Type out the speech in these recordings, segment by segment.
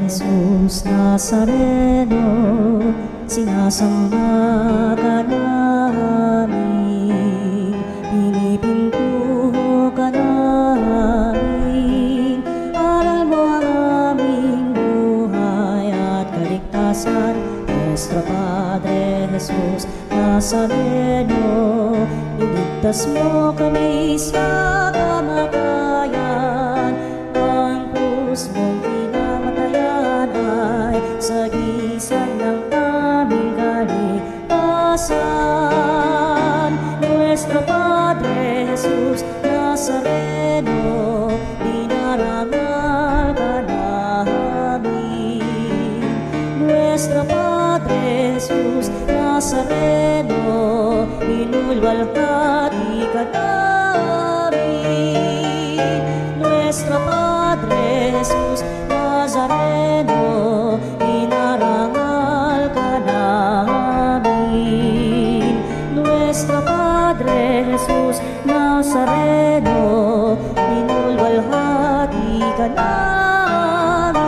Jesus Nazareno, sinasamba ka namin, pinipintuho ka namin, aral mo ang aming buhay at kaligtasan. Nuestro Padre Jesus Nazareno, iligtas mo kami sa kamatayan. Ang krus mong pinamatayan ay sagisag ng aming kaligtasan. Nuestro Padre Jesus Nazareno, dinarangal ka namin. Nuestro Padre Jesus Nazareno, inulwalhati ka namin. Nuestro Padre Jesus Nazareno, inarangal ka namin. Nuestro Padre Jesus Nazareno, inulwalhati ka namin.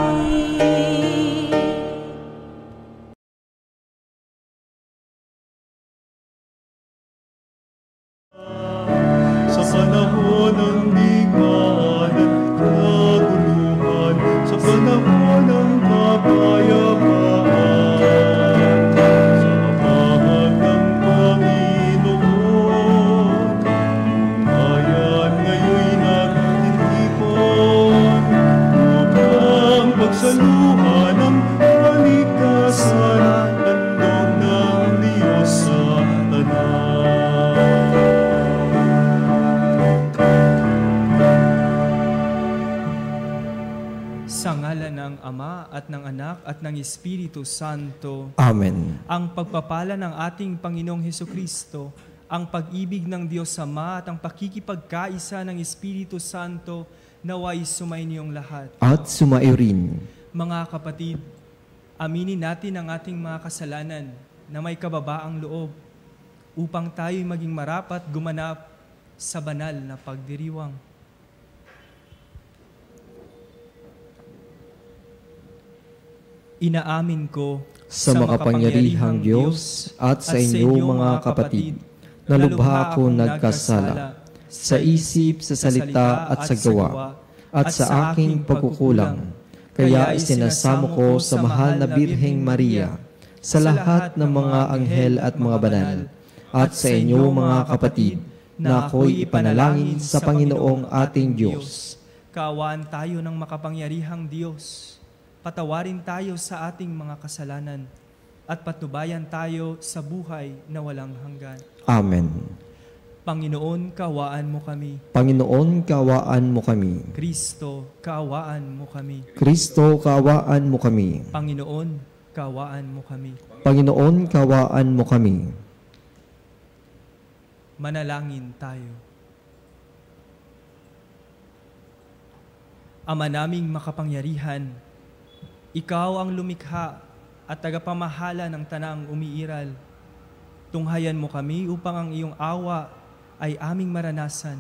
Sa panahon ng bigmaan at kaguluhan, sa panahon ng kapayapaan, sa amahan ng Panginoon, bayan ngayoy nagtitipon upang pagsaluhan ang kaligtasan, handog ng Diyos sa tanan. Sa ngalan ng Ama at ng Anak at ng Espiritu Santo. Amen. Ang pagpapala ng ating Panginoong Hesukristo, ang pag-ibig ng Diyos Ama at ang pakikipagkaisa ng Espiritu Santo naway sumainiyong lahat. At sumayo rin. Mga kapatid, aminin natin ang ating mga kasalanan na may kababaang loob upang tayo'y maging marapat gumanap sa banal na pagdiriwang. Inaamin ko Sa makapangyarihang Diyos at sa inyo mga kapatid, na lubha ako nagkasala sa isip, sa salita at sa gawa, at sa aking pagkukulang. Kaya isinasamo ko sa mahal na Birheng Maria, sa lahat ng mga anghel at mga banal, at sa inyo mga kapatid, na ako'y ipanalangin sa Panginoong ating Diyos. Kaawaan tayo ng makapangyarihang Diyos. Patawarin tayo sa ating mga kasalanan at patnubayan tayo sa buhay na walang hanggan. Amen. Panginoon, kaawaan mo kami. Panginoon, kaawaan mo kami. Kristo, kaawaan mo kami. Kristo, kaawaan mo kami. Panginoon, kaawaan mo kami. Panginoon, kaawaan mo kami. Manalangin tayo. Ama naming makapangyarihan, Ikaw ang lumikha at tagapamahala ng tanang umiiral. Tunghayan mo kami upang ang iyong awa ay aming maranasan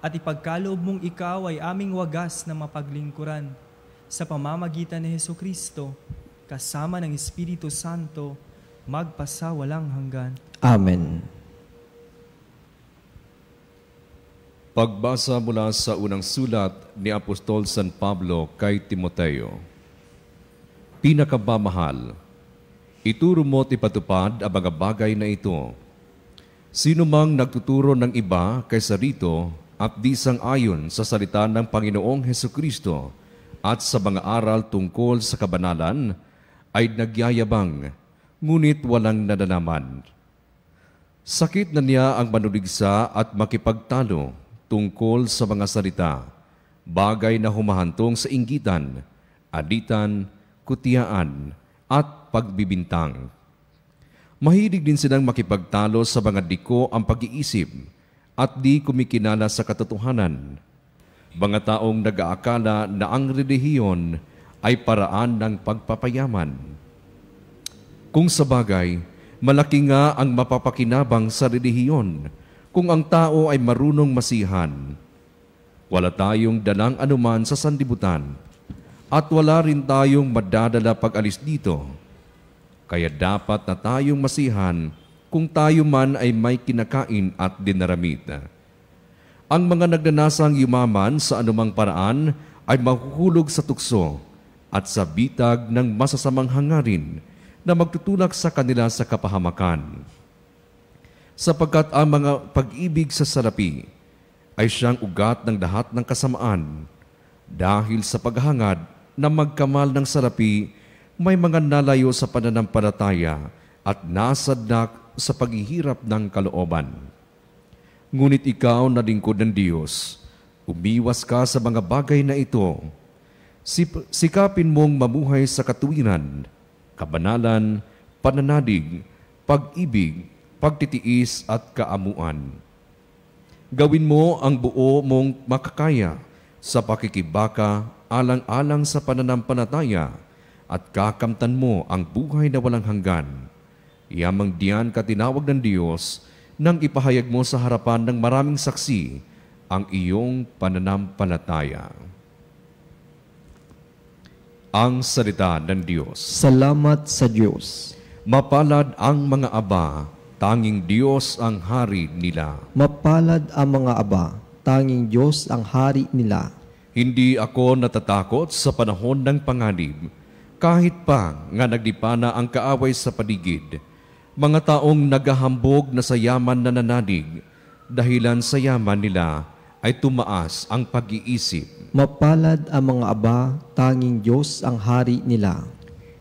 at ipagkaloob mong ikaw ay aming wagas na mapaglingkuran sa pamamagitan ni Hesukristo, kasama ng Espiritu Santo, magpasawalang hanggan. Amen. Pagbasa mula sa unang sulat ni Apostol San Pablo kay Timoteo. Pinakamamahal, ituro mo at ipatupad ang mga bagay na ito. Sino mang nagtuturo ng iba kaysa rito at di sang-ayon sa salita ng Panginoong Hesukristo at sa mga aral tungkol sa kabanalan, ay nagyayabang, ngunit walang nadanaman. Sakit na niya ang manuligsa at makipagtalo tungkol sa mga salita, bagay na humahantong sa inggitan, aditan, kutiyaan, at pagbibintang. Mahilig din silang makipagtalo sa mga diko ang pag-iisip at di kumikinala sa katotohanan. Mga taong nag-aakala na ang relihiyon ay paraan ng pagpapayaman. Kung sa bagay, malaki nga ang mapapakinabang sa relihiyon kung ang tao ay marunong masihan. Wala tayong dalang anuman sa sanlibutan at wala rin tayong madadala pag alis dito. Kaya dapat na tayong masihan kung tayo man ay may kinakain at dinaramit. Ang mga nagnanasang yumaman sa anumang paraan ay mahuhulog sa tukso at sa bitag ng masasamang hangarin na magtutulak sa kanila sa kapahamakan. Sapagkat ang mga pag-ibig sa salapi ay siyang ugat ng lahat ng kasamaan, dahil sa paghangad na magkamal ng salapi, may mga nalayo sa pananampalataya at nasadnak sa paghihirap ng kalooban. Ngunit ikaw na lingkod ng Diyos, umiwas ka sa mga bagay na ito. Sikapin mong mamuhay sa katuwiran, kabanalan, pananalig, pag-ibig, pagtitiis at kaamuan. Gawin mo ang buo mong makakaya sa pakikibaka alang-alang sa pananampalataya at kakamtan mo ang buhay na walang hanggan. Yamang diyan ka tinawag ng Diyos nang ipahayag mo sa harapan ng maraming saksi ang iyong pananampalataya. Ang salita ng Diyos. Salamat sa Diyos. Mapalad ang mga aba, tanging Diyos ang hari nila. Mapalad ang mga aba, tanging Diyos ang hari nila. Hindi ako natatakot sa panahon ng panganib, kahit pa nga nagdipana ang kaaway sa paligid. Mga taong naghahambog na sa yaman na nananig, dahilan sa yaman nila ay tumaas ang pag-iisip. Mapalad ang mga aba, tanging Diyos ang hari nila.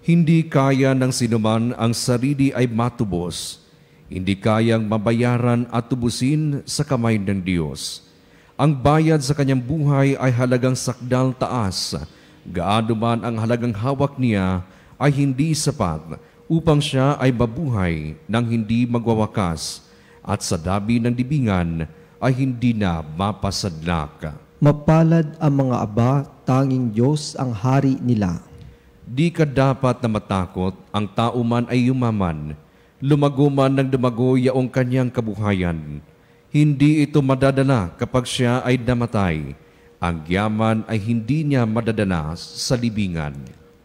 Hindi kaya ng sinuman ang sarili ay matubos. Hindi kayang mabayaran at tubusin sa kamay ng Diyos. Ang bayad sa kanyang buhay ay halagang sakdal taas. Gaano man ang halagang hawak niya ay hindi sapat upang siya ay mabuhay nang hindi magwawakas at sa dabi ng libingan ay hindi na mapasadlak. Mapalad ang mga aba, tanging Diyos ang hari nila. Di ka dapat na matakot, ang tao man ay yumaman, lumago man ng lumago yaong kanyang kabuhayan. Hindi ito madadala kapag siya ay namatay. Ang yaman ay hindi niya madadala sa libingan.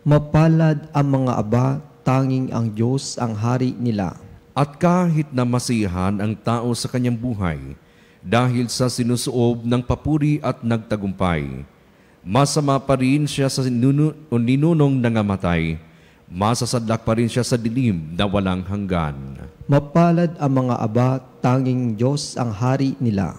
Mapalad ang mga aba, tanging ang Diyos ang hari nila. At kahit na masiyahan ang tao sa kanyang buhay, dahil sa sinusuob ng papuri at nagtagumpay, masama pa rin siya sa ninunong nangamatay, masasadlak pa rin siya sa dilim na walang hanggan. Mapalad ang mga aba, tanging Diyos ang hari nila.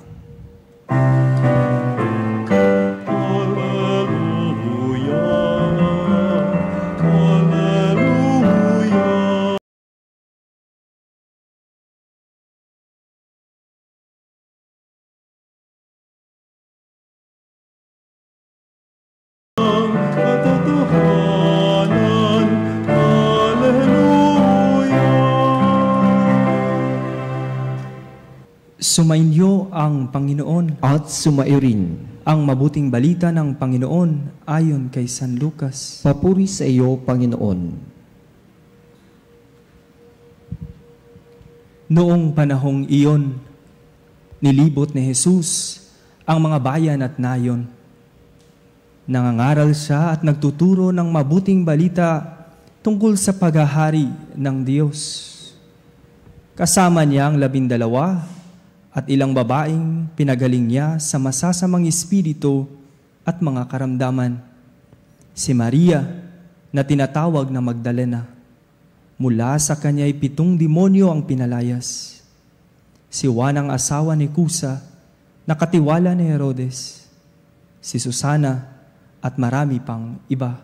Sumainyo ang Panginoon At sumairin. ang mabuting balita ng Panginoon ayon kay San Lucas. Papuri sa iyo, Panginoon. Noong panahong iyon, nilibot ni Jesus ang mga bayan at nayon. Nangangaral siya at nagtuturo ng mabuting balita tungkol sa paghahari ng Diyos. Kasama niya ang 12 at ilang babaeng pinagaling niya sa masasamang espiritu at mga karamdaman. Si Maria, na tinatawag na Magdalena, mula sa kanya ay 7 demonyo ang pinalayas. Si Juan ang asawa ni Kusa, nakatiwala ni Herodes. Si Susana at marami pang iba.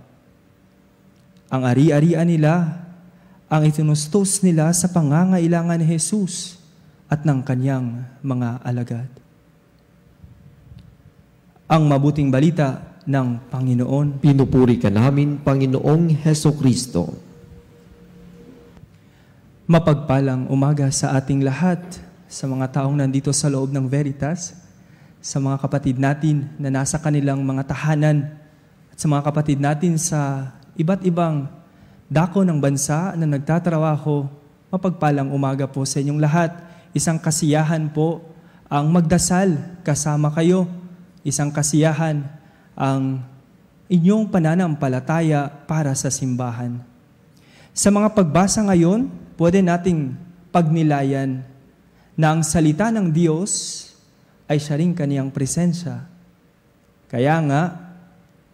Ang ari-arian nila, ang itinustos nila sa pangangailangan ni Jesus at ng kanyang mga alagad. Ang mabuting balita ng Panginoon. Pinupuri ka namin, Panginoong Hesukristo. Mapagpalang umaga sa ating lahat, sa mga taong nandito sa loob ng Veritas, sa mga kapatid natin na nasa kanilang mga tahanan, at sa mga kapatid natin sa iba't ibang dako ng bansa na nagtatrabaho. Mapagpalang umaga po sa inyong lahat. Isang kasiyahan po ang magdasal kasama kayo. Isang kasiyahan ang inyong pananampalataya para sa simbahan. Sa mga pagbasa ngayon, pwede nating pagnilayan na ang salita ng Diyos ay siya rin kaniyang presensya. Kaya nga,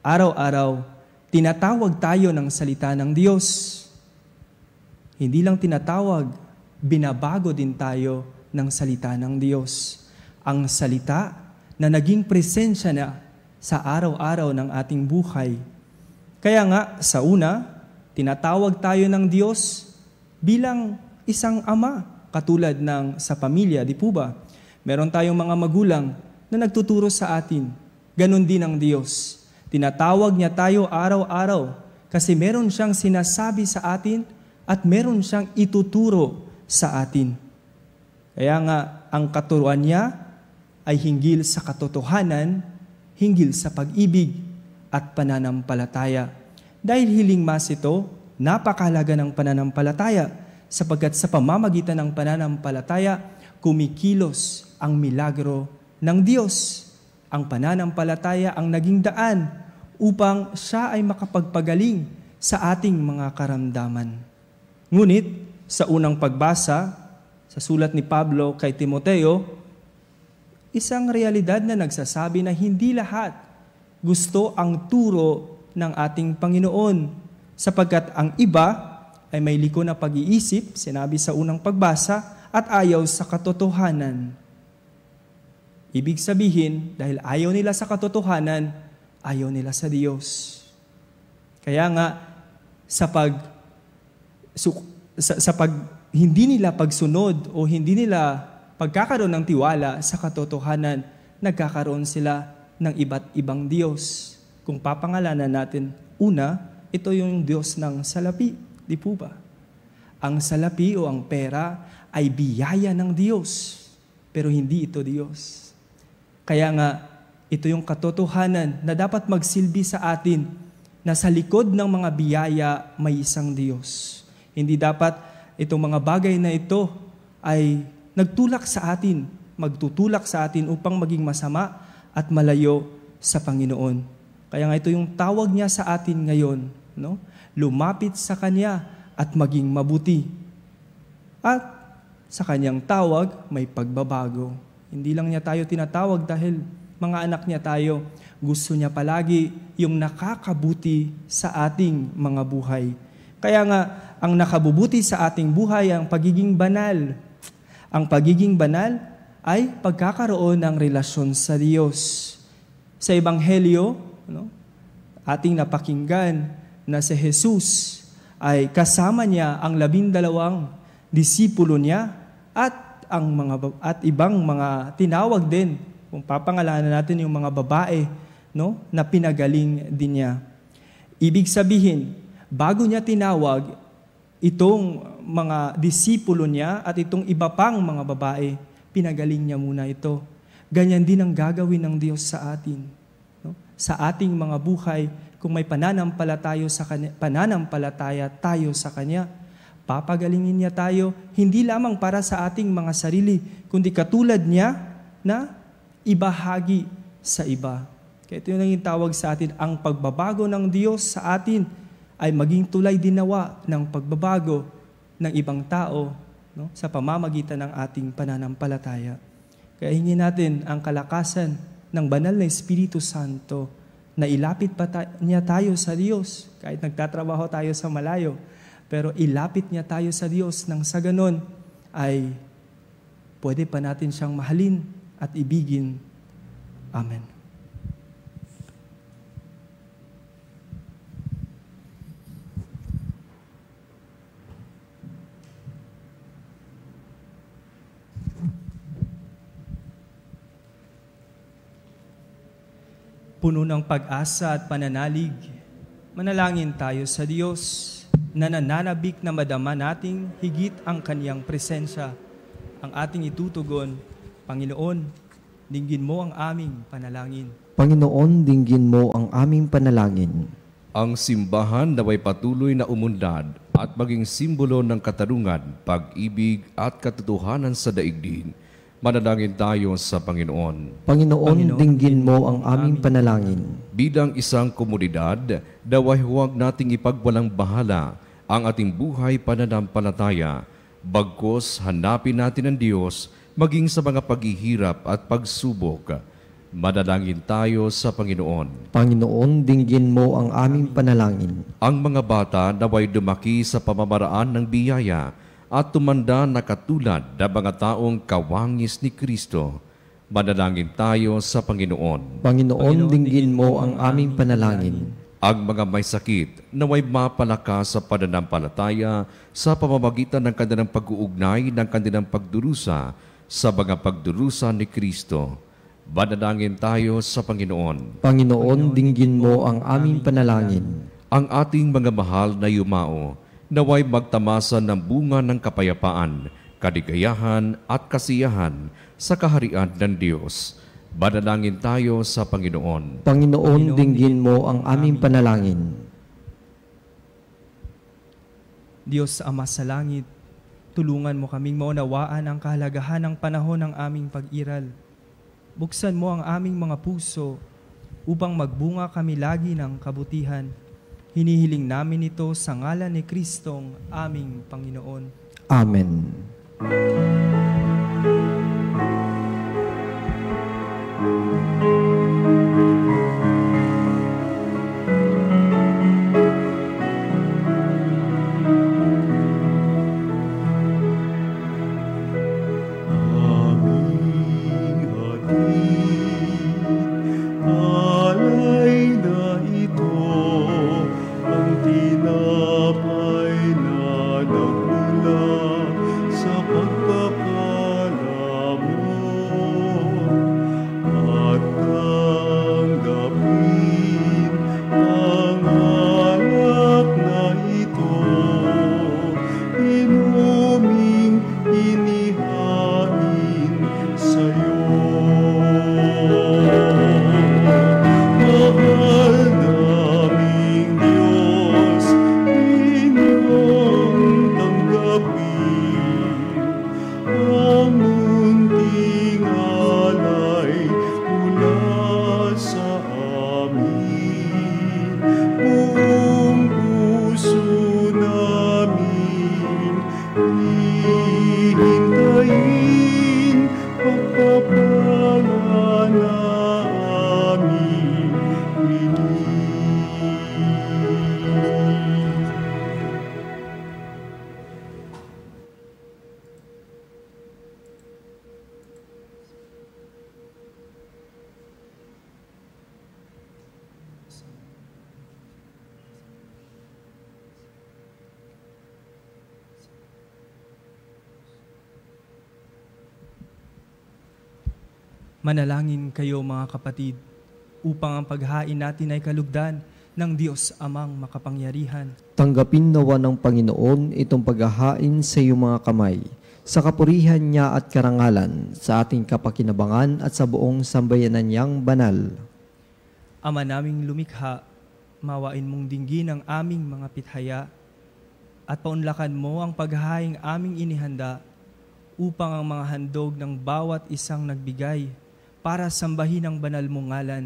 araw-araw, tinatawag tayo ng salita ng Diyos. Hindi lang tinatawag, binabago din tayo ng salita ng Diyos. Ang salita na naging presensya na sa araw-araw ng ating buhay. Kaya nga, sa una, tinatawag tayo ng Diyos bilang isang ama, katulad ng sa pamilya, di po ba? Meron tayong mga magulang na nagtuturo sa atin. Ganon din ang Diyos. Tinatawag niya tayo araw-araw kasi meron siyang sinasabi sa atin at meron siyang ituturo sa atin. Kaya nga, ang katuruan niya ay hinggil sa katotohanan, hinggil sa pag-ibig at pananampalataya. Dahil hiling mas ito, napakahalaga ng pananampalataya sapagkat sa pamamagitan ng pananampalataya, kumikilos ang milagro ng Diyos. Ang pananampalataya ang naging daan upang siya ay makapagpagaling sa ating mga karamdaman. Ngunit, sa unang pagbasa, sa sulat ni Pablo kay Timoteo, isang realidad na nagsasabi na hindi lahat gusto ang turo ng ating Panginoon sapagkat ang iba ay may liko na pag-iisip, sinabi sa unang pagbasa, at ayaw sa katotohanan. Ibig sabihin, dahil ayaw nila sa katotohanan, ayaw nila sa Diyos. Kaya nga, hindi nila pagsunod o hindi nila pagkakaroon ng tiwala sa katotohanan, nagkakaroon sila ng iba't ibang Diyos. Kung papangalanan natin, una, ito yung Diyos ng salapi. Di po ba? Ang salapi o ang pera ay biyaya ng Diyos, pero hindi ito Diyos. Kaya nga, ito yung katotohanan na dapat magsilbi sa atin na sa likod ng mga biyaya may isang Diyos. Hindi dapat itong mga bagay na ito ay nagtulak sa atin, magtutulak sa atin upang maging masama at malayo sa Panginoon. Kaya nga ito yung tawag niya sa atin ngayon, no? Lumapit sa Kanya at maging mabuti. At sa Kanyang tawag, may pagbabago. Hindi lang niya tayo tinatawag dahil mga anak niya tayo. Gusto niya palagi yung nakakabuti sa ating mga buhay. Kaya nga, ang nakabubuti sa ating buhay ang pagiging banal. Ang pagiging banal ay pagkakaroon ng relasyon sa Diyos. Sa Ebanghelyo, ating napakinggan na si Jesus ay kasama niya ang 12 disipulo niya at ibang mga tinawag din, kung papangalanan natin yung mga babae, na pinagaling din niya. Ibig sabihin, bago niya tinawag itong mga disipulo niya at itong iba pang mga babae, pinagaling niya muna ito. Ganyan din ang gagawin ng Diyos sa atin. Sa ating mga buhay, kung may pananampalataya tayo sa Kanya, papagalingin niya tayo, hindi lamang para sa ating mga sarili, kundi katulad niya na ibahagi sa iba. Kaya ito yung naging tawag sa atin, ang pagbabago ng Diyos sa atin ay maging tulay din nawa ng pagbabago ng ibang tao sa pamamagitan ng ating pananampalataya. Kaya hingin natin ang kalakasan ng banal na Espiritu Santo na ilapit niya tayo sa Diyos kahit nagtatrabaho tayo sa malayo. Pero ilapit niya tayo sa Diyos nang sa ganon ay pwede pa natin siyang mahalin at ibigin. Amen. Puno ng pag-asa at pananalig, manalangin tayo sa Diyos na nananabik na madama nating higit ang Kaniyang presensya. Ang ating itutugon, Panginoon, dinggin mo ang aming panalangin. Panginoon, dinggin mo ang aming panalangin. Ang simbahan naway patuloy na umundad at maging simbolo ng katarungan, pag-ibig at katotohanan sa daigdig. Manalangin tayo sa Panginoon. Panginoon, dinggin mo ang aming panalangin. Bilang isang komunidad, naway huwag nating ipagwalang bahala ang ating buhay pananampalataya. Bagkus, hanapin natin ang Diyos maging sa mga paghihirap at pagsubok. Manalangin tayo sa Panginoon. Panginoon, dinggin mo ang aming panalangin. Ang mga bata naway dumaki sa pamamaraan ng biyaya at tumanda na katulad ng mga taong kawangis ni Kristo. Manalangin tayo sa Panginoon. Panginoon, dinggin mo ang aming panalangin. Ang mga may sakit naway mapalakas sa pananampalataya sa pamamagitan ng kanilang pag-uugnay ng kanilang pagdurusa sa mga pagdurusa ni Kristo. Manalangin tayo sa Panginoon. Panginoon, dinggin mo ang aming panalangin. Ang ating mga mahal na yumao, naway magtamasan ng bunga ng kapayapaan, kaligayahan at kasiyahan sa kaharian ng Diyos. Manalangin tayo sa Panginoon. Panginoon, dinggin mo ang aming panalangin. Diyos Ama sa langit, tulungan mo kaming maunawaan ang kahalagahan ng panahon ng aming pag-iral. Buksan mo ang aming mga puso upang magbunga kami lagi ng kabutihan. Hinihiling namin ito sa ngalan ni Kristong aming Panginoon. Amen. Manalangin kayo mga kapatid, upang ang paghain natin ay kalugdan ng Diyos Amang makapangyarihan. Tanggapin nawa ng Panginoon itong paghahain sa iyong mga kamay, sa kapurihan niya at karangalan, sa ating kapakinabangan at sa buong sambayanan niyang banal. Ama naming lumikha, mawain mong dinggin ang aming mga pithaya, at paunlakan mo ang paghahaing aming inihanda, upang ang mga handog ng bawat isang nagbigay para sambahin ang banal mong ngalan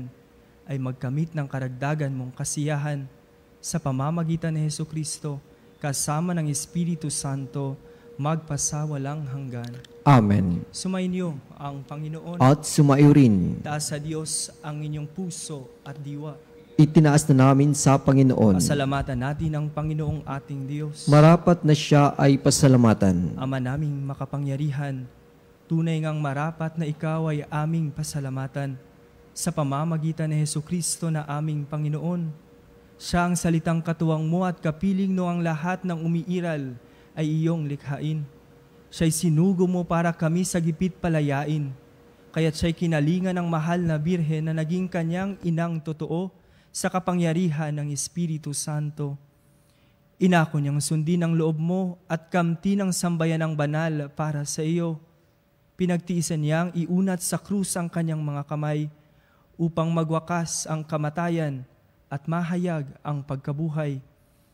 ay magkamit ng karagdagan mong kasiyahan sa pamamagitan ni Hesukristo kasama ng Espiritu Santo magpasawalang hanggan. Amen. Sumainyo ang Panginoon At sumayo rin. taas sa Diyos ang inyong puso at diwa. Itinaas na namin sa Panginoon. Pasalamatan natin ang Panginoong ating Diyos. Marapat na siya ay pasalamatan. Ama naming makapangyarihan, tunay ngang marapat na ikaw ay aming pasalamatan sa pamamagitan ni Hesukristo na aming Panginoon. Siya ang salitang katuwang mo at kapiling noang lahat ng umiiral ay iyong likhain. Siya'y sinugo mo para kami sa gipit palayain, kaya't siya'y kinalingan ng mahal na birhen na naging kanyang inang totoo sa kapangyarihan ng Espiritu Santo. Inako niyang sundin ang loob mo at kamti ng sambayanang banal para sa iyo. Pinagtiisan niyang iunat sa krus ang kanyang mga kamay upang magwakas ang kamatayan at mahayag ang pagkabuhay.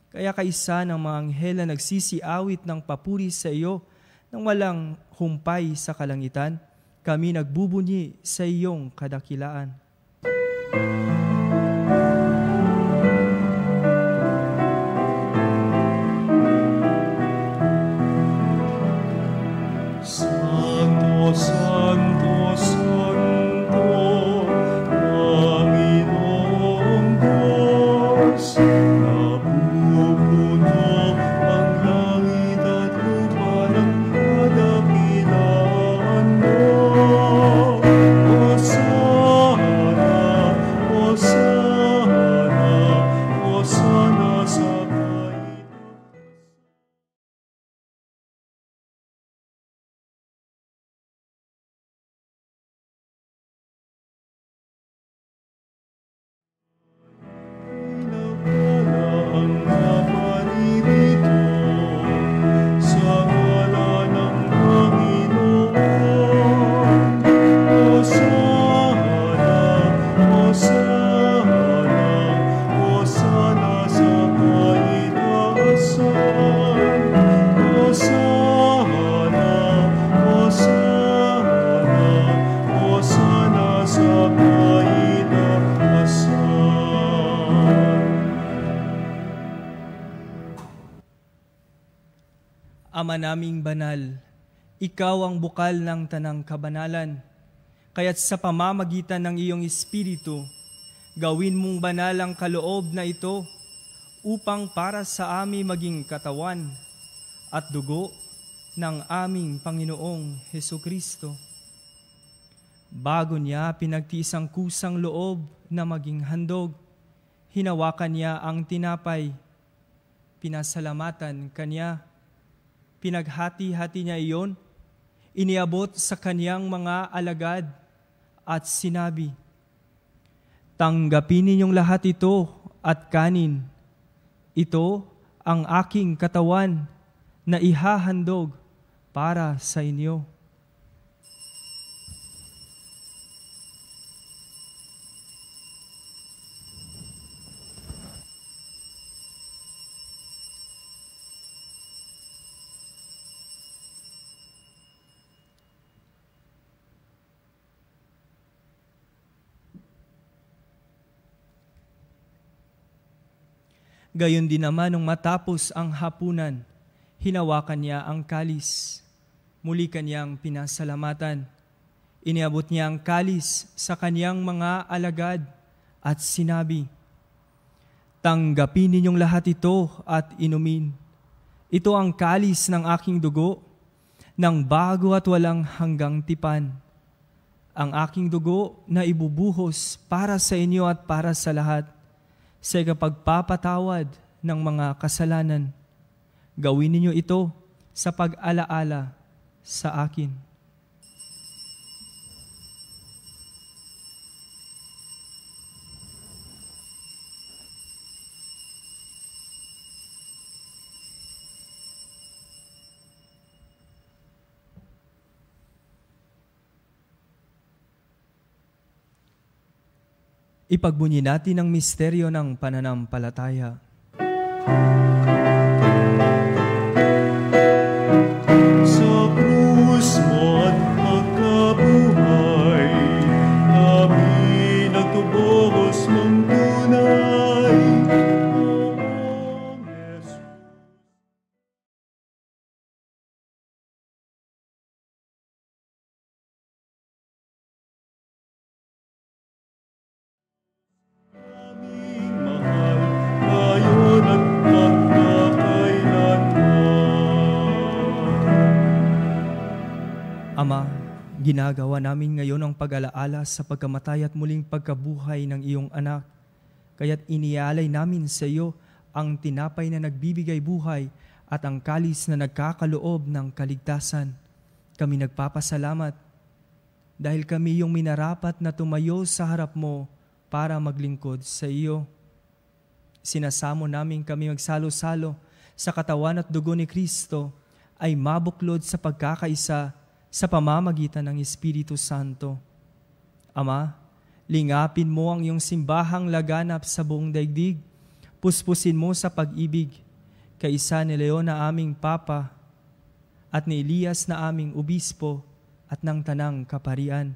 Kaya kaisa ng mga anghel na nagsisiawit ng papuri sa iyo nang walang humpay sa kalangitan kami nagbubunyi sa iyong kadakilaan. Santo, Santo, Santo, Panginoong Diyos, napupuno ang langit at lupa ng kadakilaan mo. Hosana, Hosana, Hosana sa kaitang. Ang naparirito sa ngalan ng Panginoon. Hosana, Hosana, Hosana sa kaitaasan. Hosana, Hosana, Hosana sa kaitaasan. Ama naming banal, ikaw ang bukal ng tanang kabanalan, kaya't sa pamamagitan ng iyong Espiritu, gawin mong banal ang kaloob na ito upang para sa amin maging katawan at dugo ng aming Panginoong Hesukristo. Bago niya pinagtiis ang kusang loob na maging handog, hinawakan niya ang tinapay, pinasalamatan kanya, pinaghati-hati niya iyon, iniabot sa kaniyang mga alagad at sinabi, "Tanggapin ninyong lahat ito at kanin. Ito ang aking katawan na ihahandog para sa inyo." Gayon din naman nung matapos ang hapunan, hinawakan niya ang kalis. Muli kanyang pinasalamatan. Iniabot niya ang kalis sa kanyang mga alagad at sinabi, "Tanggapin ninyong lahat ito at inumin. Ito ang kalis ng aking dugo, ng bago at walang hanggang tipan. Ang aking dugo na ibubuhos para sa inyo at para sa lahat, sa ikapagpapatawad ng mga kasalanan. Gawin ninyo ito sa pag-alaala sa akin." Ipagbunyi natin ang misteryo ng pananampalataya. Sa krus mo at pagkabuhay, kami nagtubos ng tunay. Ang Jesus. Aming mahal, ngayon at magpakailanman. Ama, ginagawa namin ngayon ang pag-alaala sa pagkamatay at muling pagkabuhay ng iyong anak. Kaya't inialay namin sa iyo ang tinapay na nagbibigay buhay at ang kalis na nagkakaloob ng kaligtasan. Kami nagpapasalamat dahil kami yung minarapat na tumayo sa harap mo para maglingkod sa iyo. Sinasamo namin kami magsalo-salo sa katawan at dugo ni Kristo ay mabuklod sa pagkakaisa sa pamamagitan ng Espiritu Santo. Ama, lingapin mo ang iyong simbahang laganap sa buong daigdig. Puspusin mo sa pag-ibig kaisa ni Leon na aming Papa at ni Elias na aming Obispo at ng tanang kaparian.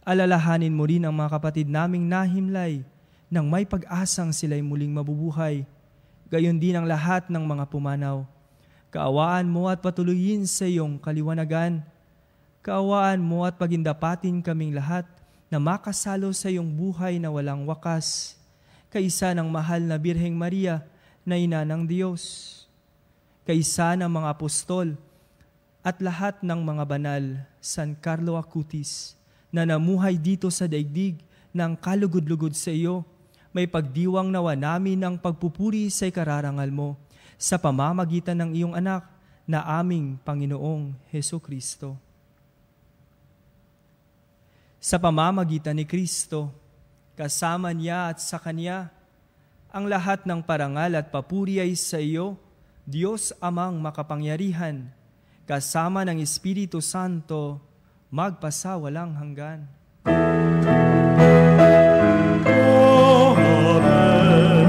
Alalahanin mo rin ang mga kapatid naming nahimlay nang may pag-asang sila'y muling mabubuhay. Gayon din ang lahat ng mga pumanaw. Kaawaan mo at patuloyin sa iyong kaliwanagan. Kaawaan mo at pagindapatin kaming lahat na makasalo sa iyong buhay na walang wakas. Kaisa ng mahal na Birheng Maria na ina ng Diyos. Kaisa ng mga apostol at lahat ng mga banal, San Carlo Acutis, na namuhay dito sa daigdig ng kalugod-lugod sa iyo, may pagdiwang nawa namin ang pagpupuri sa ikararangal mo sa pamamagitan ng iyong anak na aming Panginoong Hesukristo. Sa pamamagitan ni Kristo, kasama niya at sa Kanya, ang lahat ng parangal at papuri ay sa iyo, Diyos Amang makapangyarihan, kasama ng Espiritu Santo, magpasawalang hanggan. Amen. Amen.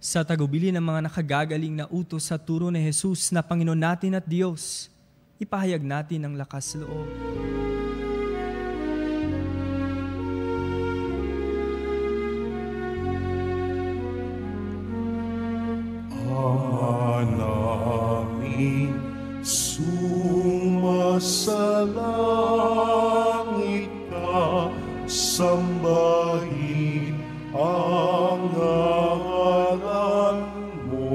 Sa tagubili ng mga nakagagaling na utos sa turo ni Jesus na Panginoon natin at Diyos, ipahayag natin ang lakas loob. Ama namin sumasalangit ka, sambahin ang ngalan mo.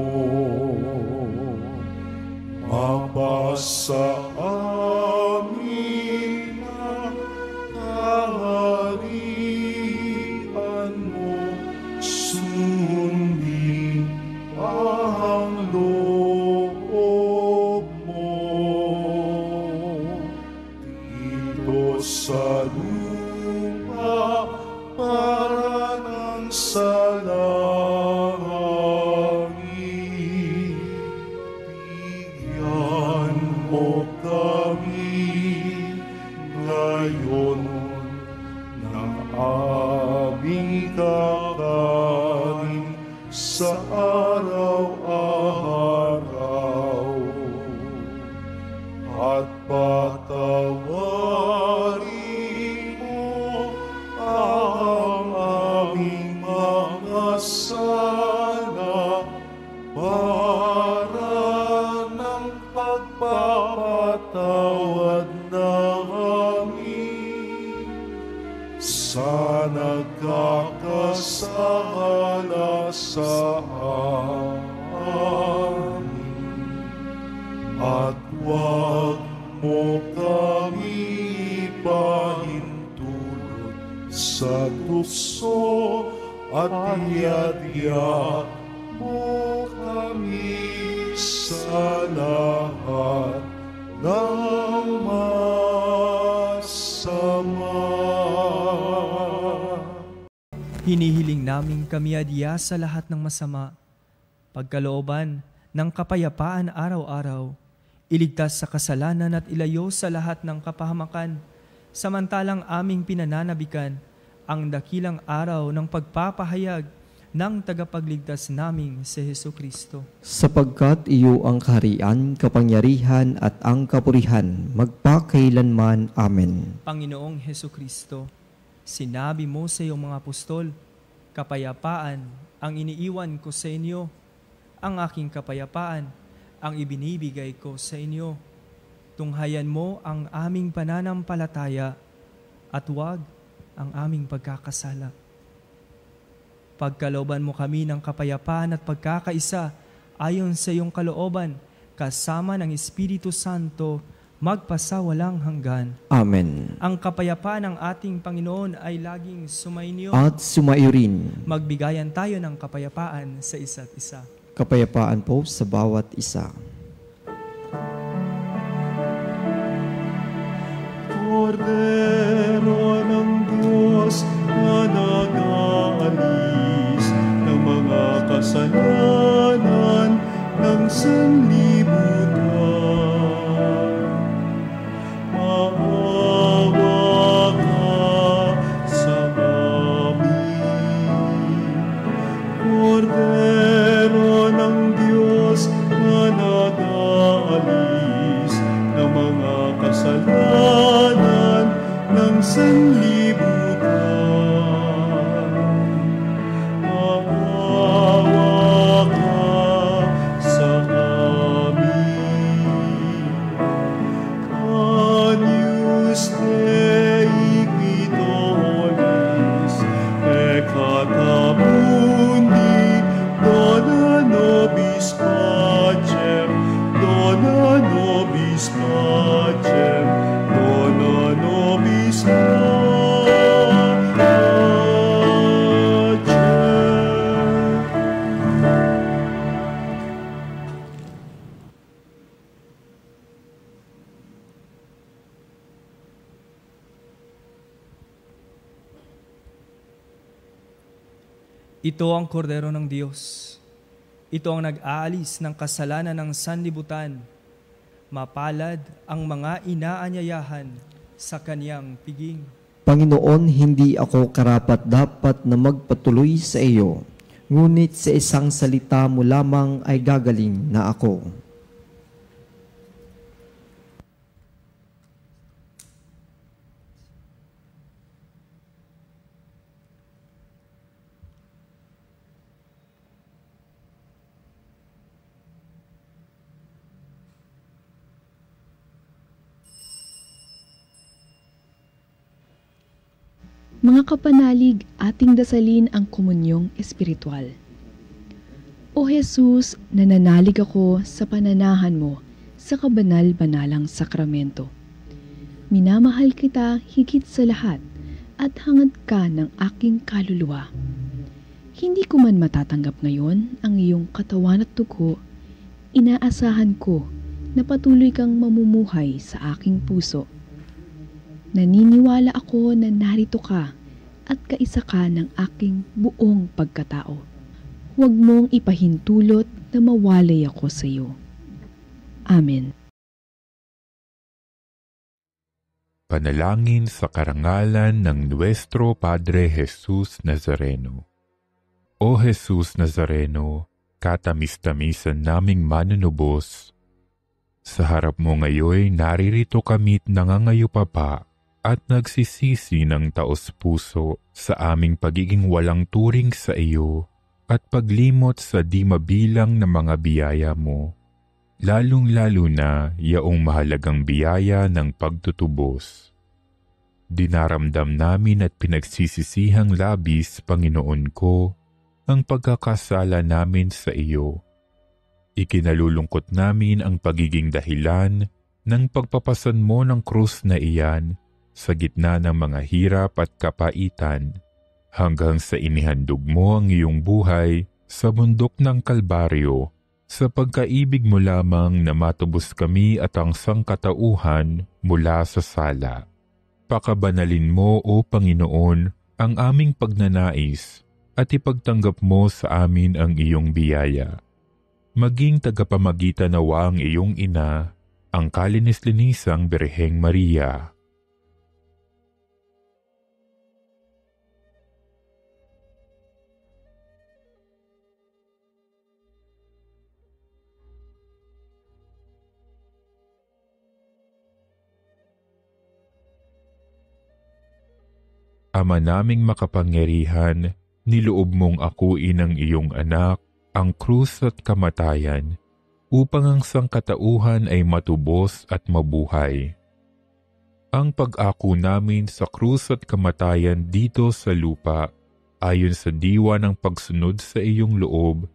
Mapasa amin ang kaharian mo, sundin ang loob mo. Dito sa lupa para ng sa langit, bigyan mo kami ngayon ng aming kakanin sa araw-araw, at patawarin mo ang aming mga sala para ng pagpapatawad namin sa nagkakasala sa amin, at huwag mo kami ipahintulot sa tukso, at iadya mo kami sa lahat ng masama. Hinihiling namin kami adya sa lahat ng masama, pagkalooban ng kapayapaan araw-araw, iligtas sa kasalanan at ilayo sa lahat ng kapahamakan, samantalang aming pinananabikan ang dakilang araw ng pagpapahayag ng tagapagligtas naming si Hesukristo. Sapagkat iyo ang kaharian, kapangyarihan at ang kapurihan, magpakailanman. Amen. Panginoong Hesukristo, sinabi mo sa iyong mga apostol, kapayapaan ang iniiwan ko sa inyo, ang aking kapayapaan ang ibinibigay ko sa inyo. Tunghayan mo ang aming pananampalataya at huwag ang aming pagkakasala. Pagkalooban mo kami ng kapayapaan at pagkakaisa ayon sa iyong kalooban, kasama ng Espiritu Santo, magpasawalang hanggan. Amen. Ang kapayapaan ng ating Panginoon ay laging sumainyo. At sumaiyo rin. Magbigayan tayo ng kapayapaan sa isa't isa. Kapayapaan po sa bawat isa. Kordero ng Diyos na nag-aalis ng mga kasalanan ng sanlibutan. Maawa ka sa amin. Kordero ng Diyos na nag-aalis ng mga kasalanan ng sanlibutan. Maawa ka sa amin. Agnus Dei qui tollis peccata mundi, dona nobis pacem, dona nobis pacem, dona nobis pacem. Ito ang kordero ng Diyos. Ito ang nag-aalis ng kasalanan ng sanlibutan. Mapalad ang mga inaanyayahan sa kaniyang piging. Panginoon, hindi ako karapat-dapat na magpatuloy sa iyo, ngunit sa isang salita mo lamang ay gagaling na ako. Mga kapanalig, ating dasalin ang komunyong espiritual. O Jesus, nananalig ako sa pananahan mo sa kabanal-banalang sakramento. Minamahal kita higit sa lahat at hangad ka ng aking kaluluwa. Hindi ko man matatanggap ngayon ang iyong katawan at dugo, inaasahan ko na patuloy kang mamumuhay sa aking puso. Naniniwala ako na narito ka at kaisa ka ng aking buong pagkatao. Huwag mong ipahintulot na mawalay ako sa iyo. Amen. Panalangin sa karangalan ng Nuestro Padre Jesus Nazareno. O Jesus Nazareno, katamis-tamisan naming manunubos, sa harap mo ngayon naririto kami't nangangayupapa at nagsisisi ng taos-puso sa aming pagiging walang turing sa iyo at paglimot sa di mabilang na mga biyaya mo, lalong-lalo na yaong mahalagang biyaya ng pagtutubos. Dinaramdam namin at pinagsisisihang labis, Panginoon ko, ang pagkakasala namin sa iyo. Ikinalulungkot namin ang pagiging dahilan ng pagpapasan mo ng krus na iyan sa gitna ng mga hirap at kapaitan, hanggang sa inihandog mo ang iyong buhay sa bundok ng Kalbaryo, sa pagkaibig mo lamang na matubos kami at ang sangkatauhan mula sa sala. Pakabanalin mo, O Panginoon, ang aming pagnanais at ipagtanggap mo sa amin ang iyong biyaya. Maging tagapamagitan nawa ang iyong ina, ang kalinis-linisang Birheng Maria. Ama naming makapangyarihan, niloob mong akuin ang iyong anak, ang krus at kamatayan, upang ang sangkatauhan ay matubos at mabuhay. Ang pag-ako namin sa krus at kamatayan dito sa lupa, ayon sa diwa ng pagsunod sa iyong loob,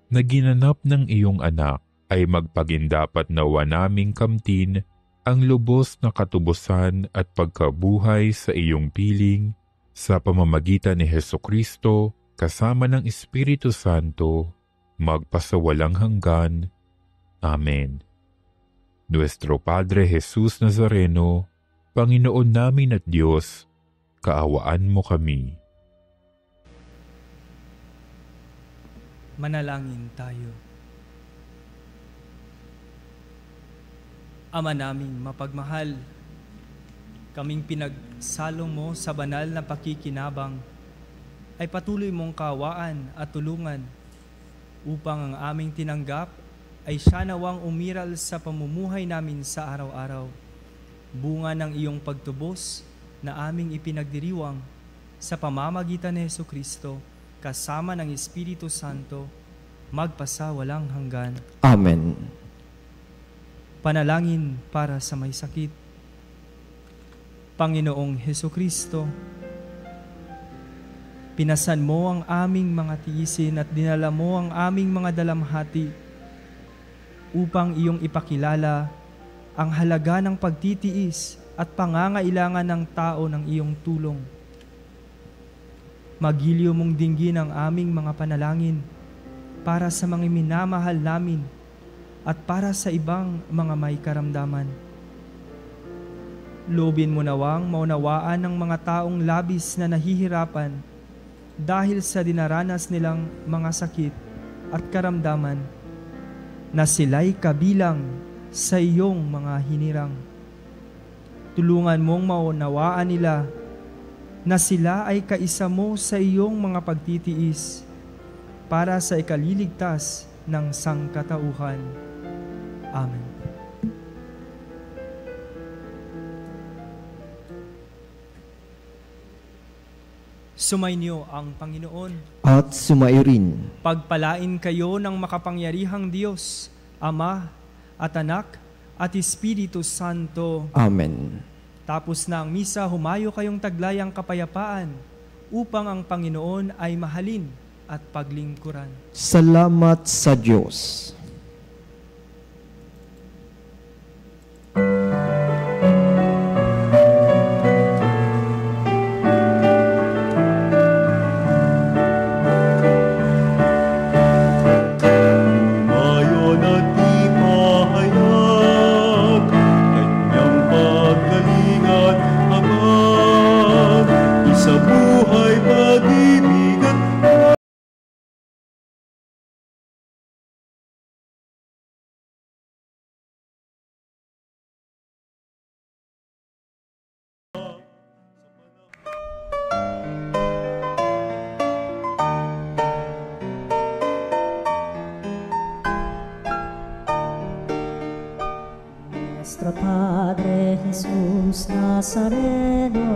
na ginanap ng iyong anak, ay magpagindapat nawa naming kamtin ang lubos na katubusan at pagkabuhay sa iyong piling, sa pamamagitan ni Hesukristo, kasama ng Espiritu Santo, magpasawalang hanggan. Amen. Nuestro Padre Jesus Nazareno, Panginoon namin at Diyos, kaawaan mo kami. Manalangin tayo. Ama naming mapagmahal, kaming pinagsalo mo sa banal na pakikinabang, ay patuloy mong kawaan at tulungan upang ang aming tinanggap ay siya nawang umiral sa pamumuhay namin sa araw-araw. Bunga ng iyong pagtubos na aming ipinagdiriwang sa pamamagitan ni Jesucristo kasama ng Espiritu Santo, magpasawalang hanggan. Amen. Panalangin para sa may sakit. Panginoong Jesucristo, pinasan mo ang aming mga tiisin at dinala mo ang aming mga dalamhati upang iyong ipakilala ang halaga ng pagtitiis at pangangailangan ng tao ng iyong tulong. Magiliw mong dinggin ang aming mga panalangin para sa mga minamahal namin at para sa ibang mga may karamdaman. Loobin mo nawang maunawaan ng mga taong labis na nahihirapan dahil sa dinaranas nilang mga sakit at karamdaman, na sila'y kabilang sa iyong mga hinirang. Tulungan mong maunawaan nila na sila ay kaisa mo sa iyong mga pagtitiis para sa ikaliligtas ng sangkatauhan. Amen. Sumainyo ang Panginoon. At sumayo rin. Pagpalain kayo ng makapangyarihang Diyos, Ama at Anak at Espiritu Santo. Amen. Tapos na ang misa, humayo kayong taglayang kapayapaan upang ang Panginoon ay mahalin at paglingkuran. Salamat sa Diyos. Mayon at ipahayag kanyang paggaling at habag, isa buhay pag-ibig at Nuestro Padre Jesus Nazareno,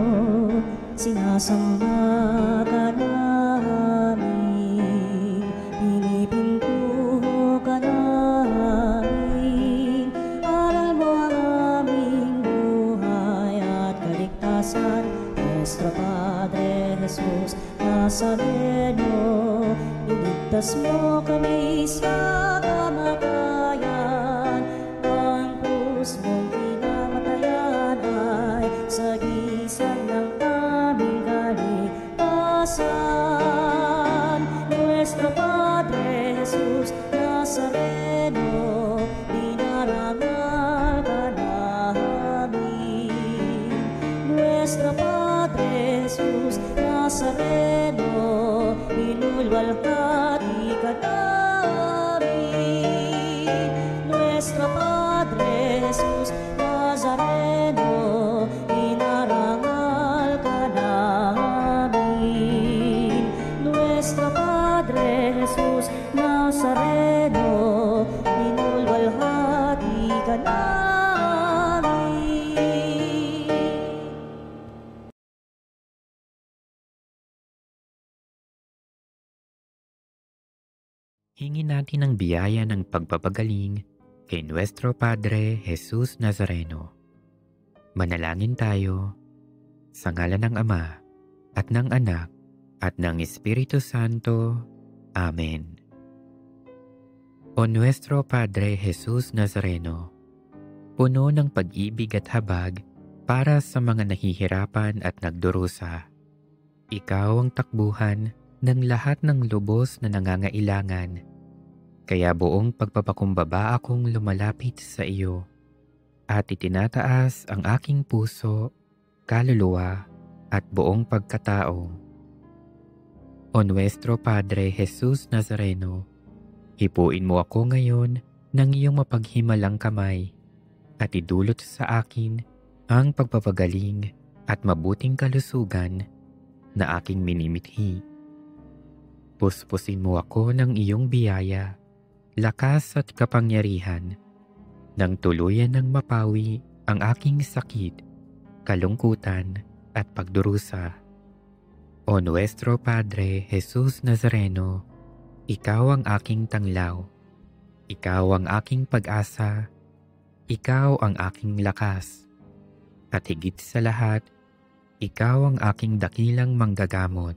sinasamba ka namin, pinipintuho ka namin, aral mo ang aming buhay at kaligtasan. Nuestro Padre Jesus Nazareno, iligtas mo kami sa kamatayan, ang krus mong pinamatayan ay sagisag ng aming kaligtasan. Nuestro Padre Jesus Nazareno, dinarangal ka namin. Nuestro Padre Jesus Nazareno, inulwalhati ka namin. Nuestro Padre Jesus Nazareno, inarangal ka namin. Nuestro Padre Jesus Nazareno, inulwalhati ka namin. Hingin natin ang biyaya ng pagpapagaling kay Nuestro Padre Jesus Nazareno. Manalangin tayo sa ngalan ng Ama at ng Anak at ng Espiritu Santo. Amen. O Nuestro Padre Jesus Nazareno, puno ng pag-ibig at habag para sa mga nahihirapan at nagdurusa, ikaw ang takbuhan ng lahat ng lubos na nangangailangan. Kaya buong pagpapakumbaba akong lumalapit sa iyo at itinataas ang aking puso, kaluluwa at buong pagkatao. O O Nuestro Padre Jesus Nazareno, hipuin mo ako ngayon ng iyong mapaghimalang kamay at idulot sa akin ang pagpapagaling at mabuting kalusugan na aking minimithi. Puspusin mo ako ng iyong biyaya, lakas at kapangyarihan, nang tuluyan ng mapawi ang aking sakit, kalungkutan at pagdurusa. O Nuestro Padre Jesus Nazareno, ikaw ang aking tanglaw, ikaw ang aking pag-asa, ikaw ang aking lakas, at higit sa lahat, ikaw ang aking dakilang manggagamot.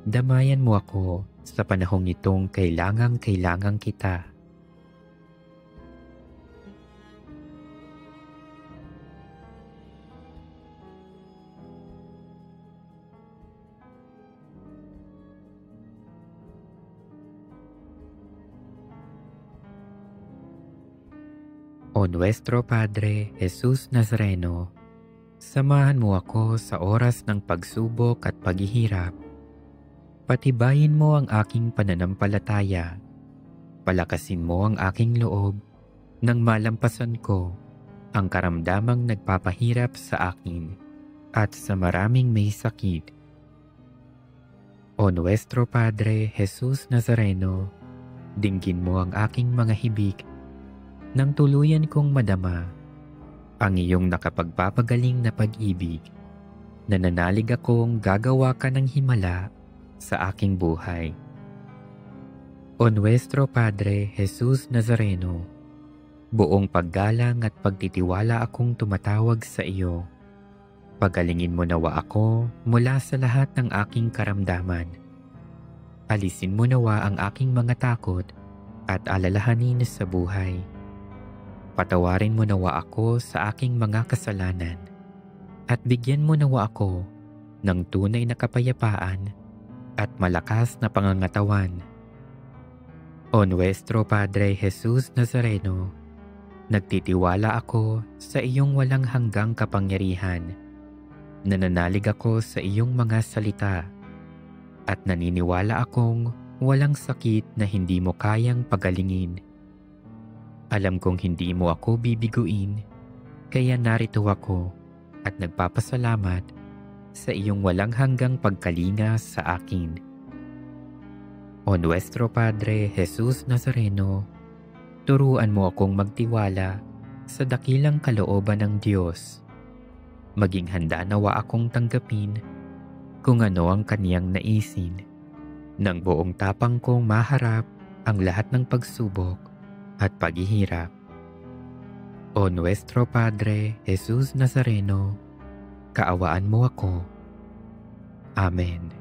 Damayan mo ako sa panahong itong kailangang kita. O Nuestro Padre Jesus Nazareno, samahan mo ako sa oras ng pagsubok at paghihirap. Patibayin mo ang aking pananampalataya. Palakasin mo ang aking loob nang malampasan ko ang karamdamang nagpapahirap sa akin at sa maraming may sakit. O Nuestro Padre Jesus Nazareno, dinggin mo ang aking mga hibik nang tuluyan kong madama ang iyong nakapagpapagaling na pag-ibig. Nananalig akong gagawa ka ng himala sa aking buhay. O Nuestro Padre Jesus Nazareno, buong paggalang at pagtitiwala akong tumatawag sa iyo. Pagalingin mo nawa ako mula sa lahat ng aking karamdaman. Alisin mo nawa ang aking mga takot at alalahanin sa buhay. Patawarin mo nawa ako sa aking mga kasalanan at bigyan mo nawa ako ng tunay na kapayapaan at malakas na pangangatawan. O Nuestro Padre Jesus Nazareno, nagtitiwala ako sa iyong walang hanggang kapangyarihan. Nananalig ako sa iyong mga salita at naniniwala akong walang sakit na hindi mo kayang pagalingin. Alam kong hindi mo ako bibiguin, kaya narito ako at nagpapasalamat sa iyong walang hanggang pagkalinga sa akin. O Nuestro Padre Jesus Nazareno, turuan mo akong magtiwala sa dakilang kalooban ng Diyos. Maging handa nawa akong tanggapin kung ano ang kaniyang naisin, nang buong tapang kong maharap ang lahat ng pagsubok at paghihirap. O Nuestro Padre Jesus Nazareno, kaawaan mo ako. Amen.